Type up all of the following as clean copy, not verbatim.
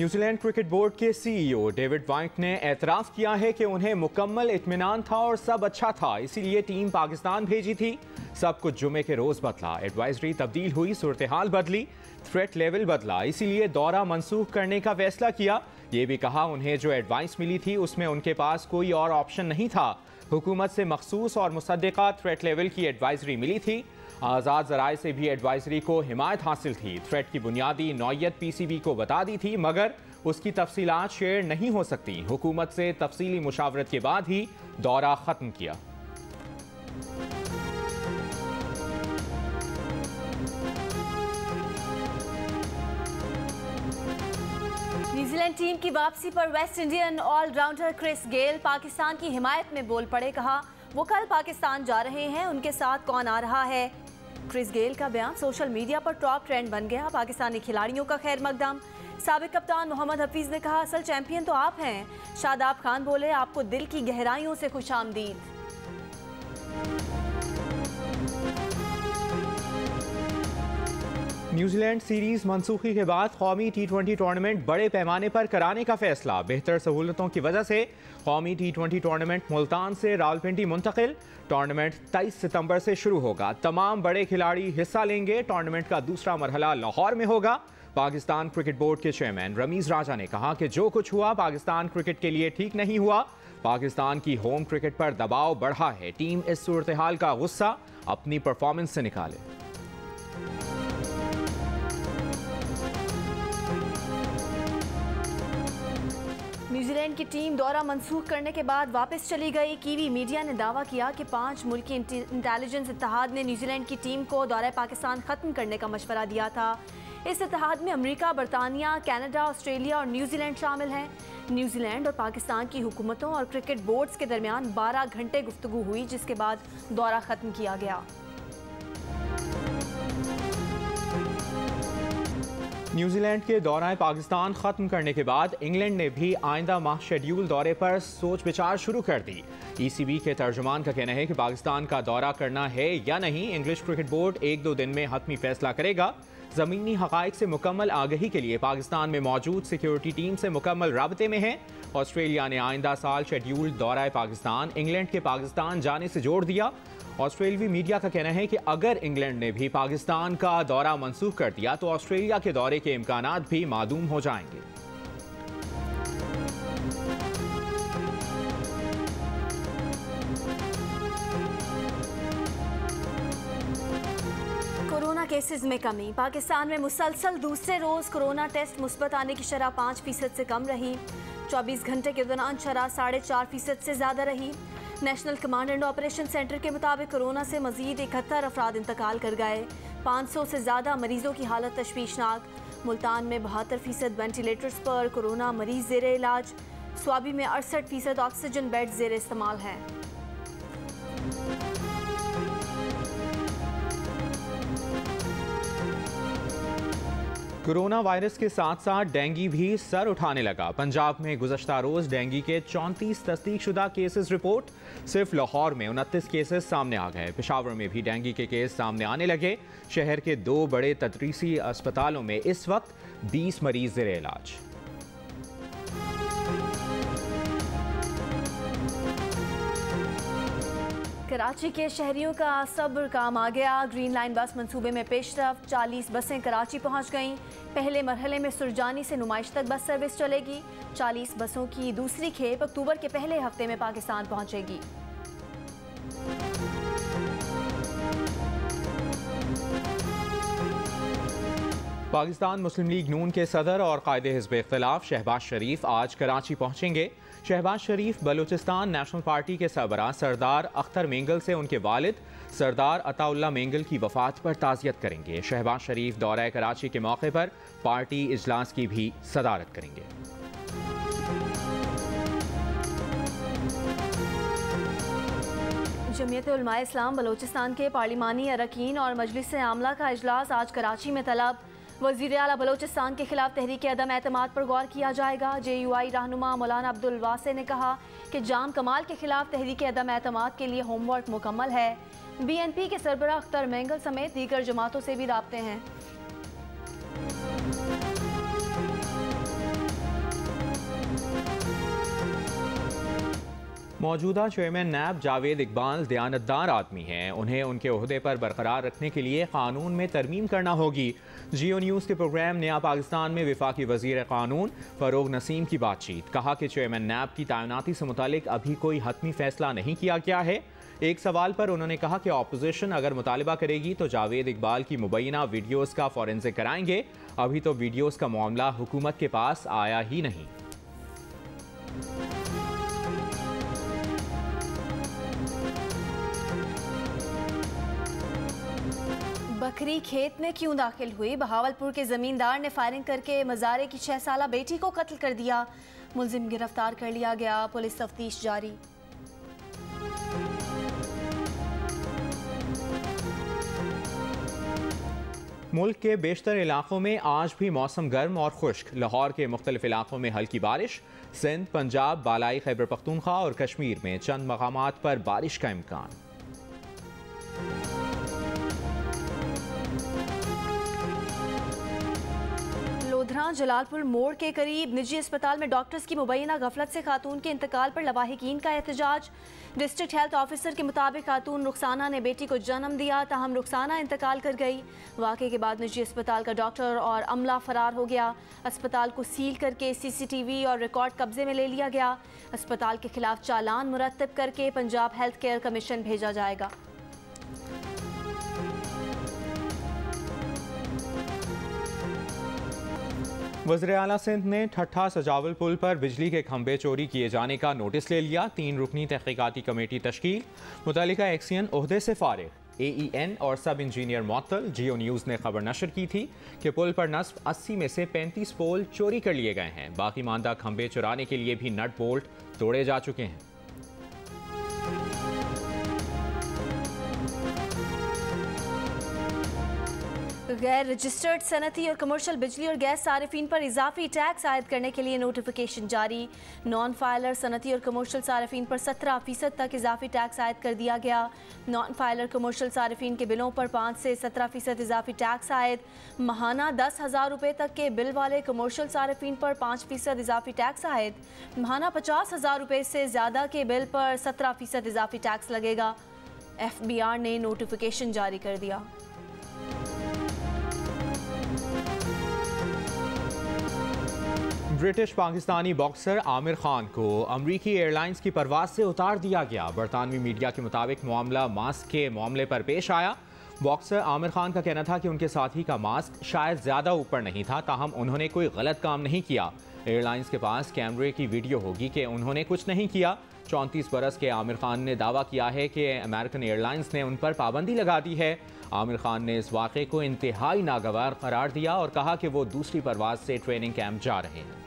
New Zealand cricket board के CEO David white ने एतराफ़ किया है कि उन्हें मुकम्मल इत्मीनान था और सब अच्छा था, इसीलिए टीम पाकिस्तान भेजी थी। सब कुछ जुमे के रोज़ बदला, एडवाइजरी तब्दील हुई, सूरत हाल बदली, थ्रेट लेवल बदला, इसीलिए दौरा मनसूख करने का फैसला किया। ये भी कहा उन्हें जो एडवाइस मिली थी उसमें उनके पास कोई और ऑप्शन नहीं था। हुकूमत से मखसूस और मुसद्दिका थ्रेट लेवल की एडवाइजरी मिली थी। आज़ाद ज़राए से भी एडवाइजरी को हिमायत हासिल थी। थ्रेट की बुनियादी नौयत पीसीबी को बता दी थी, मगर उसकी तफसीलात शेयर नहीं हो सकती। हुकूमत से तफसीली मुशावरत के बाद ही दौरा ख़त्म किया। न्यूजीलैंड टीम की वापसी पर West Indian allrounder Chris Gayle Pakistan की हिमायत में बोल पड़े। कहा वो कल पाकिस्तान जा रहे हैं, उनके साथ कौन आ रहा है। क्रिस गेल का बयान सोशल मीडिया पर टॉप ट्रेंड बन गया। पाकिस्तानी खिलाड़ियों का खैर मकदम। साबिक कप्तान मोहम्मद हफीज ने कहा असल चैंपियन तो आप हैं। शादाब खान बोले आपको दिल की गहराइयों से खुशामदीद। न्यूजीलैंड सीरीज मनसूखी के बाद कौमी T20 टूर्नामेंट बड़े पैमाने पर कराने का फैसला। बेहतर सहूलतों की वजह से कौमी T20 टूर्नामेंट मुल्तान से रावलपिंडी मुंतकिल। टूर्नामेंट 23 सितंबर से शुरू होगा। तमाम बड़े खिलाड़ी हिस्सा लेंगे। टूर्नामेंट का दूसरा मरहला लाहौर में होगा। पाकिस्तान क्रिकेट बोर्ड के चेयरमैन रमीज राजा ने कहा कि जो कुछ हुआ पाकिस्तान क्रिकेट के लिए ठीक नहीं हुआ। पाकिस्तान की होम क्रिकेट पर दबाव बढ़ा है। टीम इस सूरत हाल का गुस्सा अपनी परफॉर्मेंस से निकाले। न्यूजीलैंड की टीम दौरा मनसूख करने के बाद वापस चली गई। कीवी मीडिया ने दावा किया कि 5 मुल्की इंटेलिजेंस इत्तेहाद ने न्यूजीलैंड की टीम को दौरा पाकिस्तान ख़त्म करने का मशवरा दिया था। इस इत्तेहाद में अमेरिका, बरतानिया, कनाडा, ऑस्ट्रेलिया और न्यूजीलैंड शामिल हैं। न्यूजीलैंड और पाकिस्तान की हुकूमतों और क्रिकेट बोर्ड्स के दरमियान 12 घंटे गुफ्तगू हुई, जिसके बाद दौरा ख़त्म किया गया। न्यूजीलैंड के दौरान पाकिस्तान ख़त्म करने के बाद इंग्लैंड ने भी आइंदा माह शेड्यूल दौरे पर सोच विचार शुरू कर दी। ईसीबी के तर्जुमान का कहना है कि पाकिस्तान का दौरा करना है या नहीं इंग्लिश क्रिकेट बोर्ड 1-2 दिन में हतमी फैसला करेगा। ज़मीनी हक़ाइक़ से मुकम्मल आगही के लिए पाकिस्तान में मौजूद सिक्योरिटी टीम से मुकम्मल राबते में है। ऑस्ट्रेलिया ने आइंदा साल शेड्यूल दौरा पाकिस्तान इंग्लैंड के पाकिस्तान जाने से जोड़ दिया। ऑस्ट्रेलियावी मीडिया का कहना है कि अगर इंग्लैंड ने भी पाकिस्तान का दौरा मनसूख कर दिया तो ऑस्ट्रेलिया के दौरे के इम्कानात भी मादूम हो जाएंगे। कोरोना केसेस में कमी। पाकिस्तान में मुसलसल दूसरे रोज कोरोना टेस्ट मुस्बत आने की शरह 5% से कम रही। 24 घंटे के दौरान शरह 4.5% से ज़्यादा रही। National command and operation centre के मुताबिक कोरोना से मजीद 71 अफराद इंतकाल कर गए। 500 से ज़्यादा मरीजों की हालत तशवीशनाक। मुल्तान में 72% वेंटिलेटर्स पर कोरोना मरीज ज़ेर इलाज। स्वाबी में 68% ऑक्सीजन बेड ज़ेर इस्तेमाल हैं। कोरोना वायरस के साथ साथ डेंगू भी सर उठाने लगा। पंजाब में गुज़श्ता रोज़ डेंगू के 34 तस्दीक शुदा केसेस रिपोर्ट। सिर्फ लाहौर में 29 केसेस सामने आ गए। पेशावर में भी डेंगू के केस सामने आने लगे। शहर के 2 बड़े तदरीसी अस्पतालों में इस वक्त 20 मरीज ज़ेर इलाज। कराची के शहरियों का सब्र काम आ गया। ग्रीन लाइन बस मंसूबे में पेशरफ। 40 बसें कराची पहुंच गईं। पहले मरहले में सुरजानी से नुमाइश तक बस सर्विस चलेगी। 40 बसों की दूसरी खेप अक्टूबर के पहले हफ्ते में पाकिस्तान पहुंचेगी। पाकिस्तान मुस्लिम लीग नून के सदर और कायदे हिज़्ब इख्तिलाफ शहबाज शरीफ आज कराची पहुंचेंगे। शहबाज शरीफ बलूचिस्तान नेशनल पार्टी के सरबराह सरदार अख्तर मेंगल से उनके वालिद सरदार अताउल्ला मेंगल की वफात पर ताज़ियत करेंगे। शहबाज शरीफ दौरा कराची के मौके पर पार्टी इजलास की भी सदारत करेंगे। जमीयत उलमा इस्लाम बलूचिस्तान के पार्लिमानी अरकान और मजलिस आमला का इजलास आज कराची में तलब। वज़ीर आला बलूचिस्तान के खिलाफ तहरीक अदम एतमाद पर गौर किया जाएगा। JUI रहनुमा मौलाना अब्दुल वासे ने कहा कि जाम कमाल के खिलाफ तहरीक अदम एतमाद के लिए होमवर्क मुकम्मल है। BNP के सरबराह अख्तर मेंगल समेत दीगर जमातों से भी राब्ते हैं। मौजूदा चेयरमैन नैब जावेद इकबाल दयानतदार आदमी हैं। उन्हें उनके ओहदे पर बरकरार रखने के लिए कानून में तरमीम करना होगी। जियो न्यूज़ के प्रोग्राम नया पाकिस्तान में वफाकी वज़ीर कानून फ़रोग नसीम की बातचीत। कहा कि चेयरमैन नैब की तैनाती से मुतालिक अभी कोई हतमी फैसला नहीं किया गया है। एक सवाल पर उन्होंने कहा कि ऑपोजिशन अगर मुतालबा करेगी तो जावेद इकबाल की मुबैना वीडियोज़ का फॉरेंसिक कराएंगे। अभी तो वीडियोज़ का मामला हुकूमत के पास आया ही नहीं। बकरी खेत में क्यों दाखिल हुई? बहावलपुर के जमींदार ने फायरिंग करके मजारे की 6 साला बेटी को कत्ल कर दिया। मुलजिम गिरफ्तार कर लिया गया। पुलिस तफ्तीश जारी। मुल्क के बेशतर इलाकों में आज भी मौसम गर्म और खुश्क। लाहौर के मुख्तलिफ इलाकों में हल्की बारिश। सिंध, पंजाब, बालाई खैबर पख्तूनख्वा और कश्मीर में चंद मकामात पर बारिश का इम्कान। लोधरा जलालपुर मोड़ के करीब निजी अस्पताल में डॉक्टर्स की मुबैना गफलत से खातून के इंतकाल पर लवाहिकीन का एहतजाज। डिस्ट्रिक्ट हेल्थ ऑफिसर के मुताबिक खातून रुखसाना ने बेटी को जन्म दिया, ताहम रुखसाना इंतकाल कर गई। वाक़े के बाद निजी अस्पताल का डॉक्टर और अमला फरार हो गया। अस्पताल को सील करके CCTV और रिकॉर्ड कब्जे में ले लिया गया। अस्पताल के खिलाफ चालान मुरतब करके पंजाब हेल्थ केयर कमीशन भेजा जाएगा। वज़ीर आला सिंध ने ठट्ठा सजावल पुल पर बिजली के खंभे चोरी किए जाने का नोटिस ले लिया। 3 रुकनी तहकीकाती कमेटी तश्कील। मुतल्लिका एक्सियन ओहदे से फारिग। AEN और सब इंजीनियर मुअत्तल। जियो न्यूज़ ने खबर नशर की थी कि पुल पर नस्ब 80 में से 35 पोल चोरी कर लिए गए हैं। बाकी मानदा खंभे चुराने के लिए भी नट बोल्ट तोड़े जा चुके हैं। गैर रजिस्टर्ड सनती और कमर्शियल बिजली और गैस सारिफीन पर इजाफी टैक्स आयद करने के लिए नोटिफिकेशन जारी। नॉन फाइलर सनती और कमर्शियल सारिफीन पर 17% तक इजाफी टैक्स आयद कर दिया गया। नॉन फाइलर कमर्शियल सारिफीन के बिलों पर 5 से 17% इजाफी टैक्स आयद। महाना 10,000 रुपये तक के बिल वाले कमर्शियल सारिफीन पर 5% इजाफी टैक्स आयद। महाना 50,000 रुपये से ज़्यादा के बिल पर 17% इजाफी टैक्स लगेगा। FBR ने नोटिफिकेशन जारी कर दिया। ब्रिटिश पाकिस्तानी बॉक्सर आमिर खान को अमरीकी एयरलाइंस की परवाज से उतार दिया गया। बरतानवी मीडिया के मुताबिक मामला मास्क के मामले पर पेश आया। बॉक्सर आमिर खान का कहना था कि उनके साथी का मास्क शायद ज़्यादा ऊपर नहीं था, ताहम उन्होंने कोई गलत काम नहीं किया। एयरलाइंस के पास कैमरे की वीडियो होगी कि उन्होंने कुछ नहीं किया। 34 बरस के आमिर खान ने दावा किया है कि अमेरिकन एयरलाइंस ने उन पर पाबंदी लगा दी है। आमिर खान ने इस वाक़े को इंतहाई नागवार करार दिया और कहा कि वो दूसरी परवाज से ट्रेनिंग कैंप जा रहे हैं।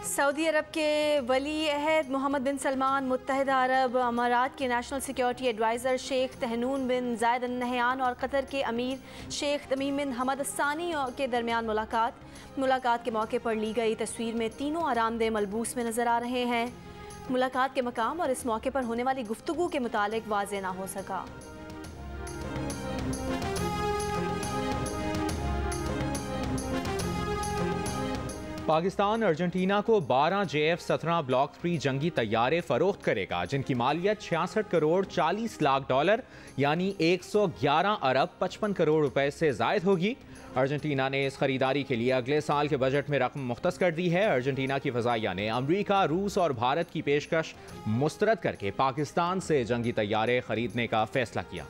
सऊदी अरब के वली अहद मोहम्मद बिन सलमान मुत्तहिदा अरब अमारात के national security adviser Sheikh Tahnoun bin Zayed Al Nahyan और कतर के अमीर शेख तमीम बिन हमद अस्सानी के दरमियान मुलाकात के मौके पर ली गई तस्वीर में तीनों आरामदेह मलबूस में नज़र आ रहे हैं। मुलाकात के मकाम और इस मौके पर होने वाली गुफ्तगू के मुतालिक वाज़ेह ना हो सका। पाकिस्तान अर्जेंटीना को 12 JF-17 ब्लॉक 3 जंगी तैयारे फरोख्त करेगा, जिनकी मालियत 66 करोड़ 40 लाख डॉलर यानी 111 अरब 55 करोड़ रुपए से जायद होगी। अर्जेंटीना ने इस खरीदारी के लिए अगले साल के बजट में रकम मुख्तस कर दी है। अर्जेंटीना की फ़ज़ाइया ने अमरीका, रूस और भारत की पेशकश मुस्तरद करके पाकिस्तान से जंगी तैयारे खरीदने का फैसला किया।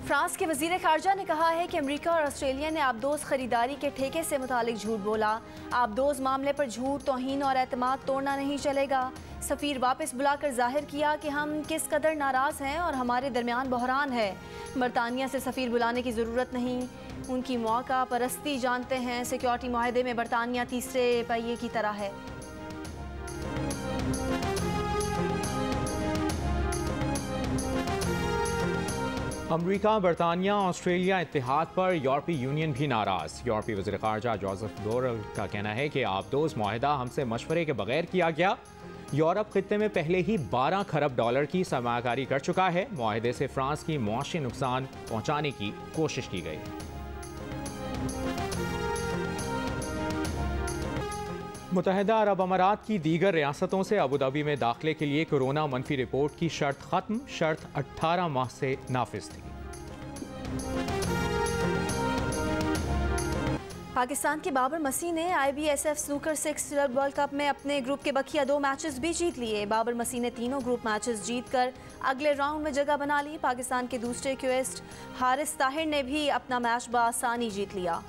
फ्रांस के वज़ीर ख़ारजा ने कहा है कि अमेरिका और ऑस्ट्रेलिया ने आबदोज़ खरीदारी के ठेके से मुतालिक झूठ बोला। आबदोज़ मामले पर झूठ, तौहीन और एतमाद तोड़ना नहीं चलेगा। सफ़ीर वापस बुलाकर जाहिर किया कि हम किस कदर नाराज़ हैं और हमारे दरमियान बहरान है। बरतानिया से सफ़ीर बुलाने की ज़रूरत नहीं, उनकी मौका परस्ती जानते हैं। सिक्योरिटी माहदे में बरतानिया तीसरे पहिए की तरह है। अमरीका, बरतानिया, ऑस्ट्रेलिया इत्तेहाद पर यूरोपीय यूनियन भी नाराज़। यूरोपीय वज़ीर ख़ारजा जोसेफ बोरेल का कहना है कि आबदोज़ मुआहिदा हमसे मशवरे के बगैर किया गया। यूरोप खित्ते में पहले ही 12 खरब डॉलर की सरमायाकारी कर चुका है। मुआहदे से फ्रांस की मुआशी नुकसान पहुंचाने की कोशिश की गई। मुत्तहिदा अरब अमारात की दीगर रियासतों से अबूधाबी में दाखिले के लिए कोरोना मनफी रिपोर्ट की शर्त खत्म। शर्त 18 माह से नाफिज थी। पाकिस्तान के बाबर मसीह ने IBSF snooker 6 club world cup में अपने ग्रुप के बकिया 2 मैचेस भी जीत लिए। बाबर मसीह ने तीनों ग्रुप मैचेस जीतकर अगले राउंड में जगह बना ली। पाकिस्तान के दूसरे क्वेस्ट हारिस ताहिर ने भी अपना मैच बआसानी जीत लिया।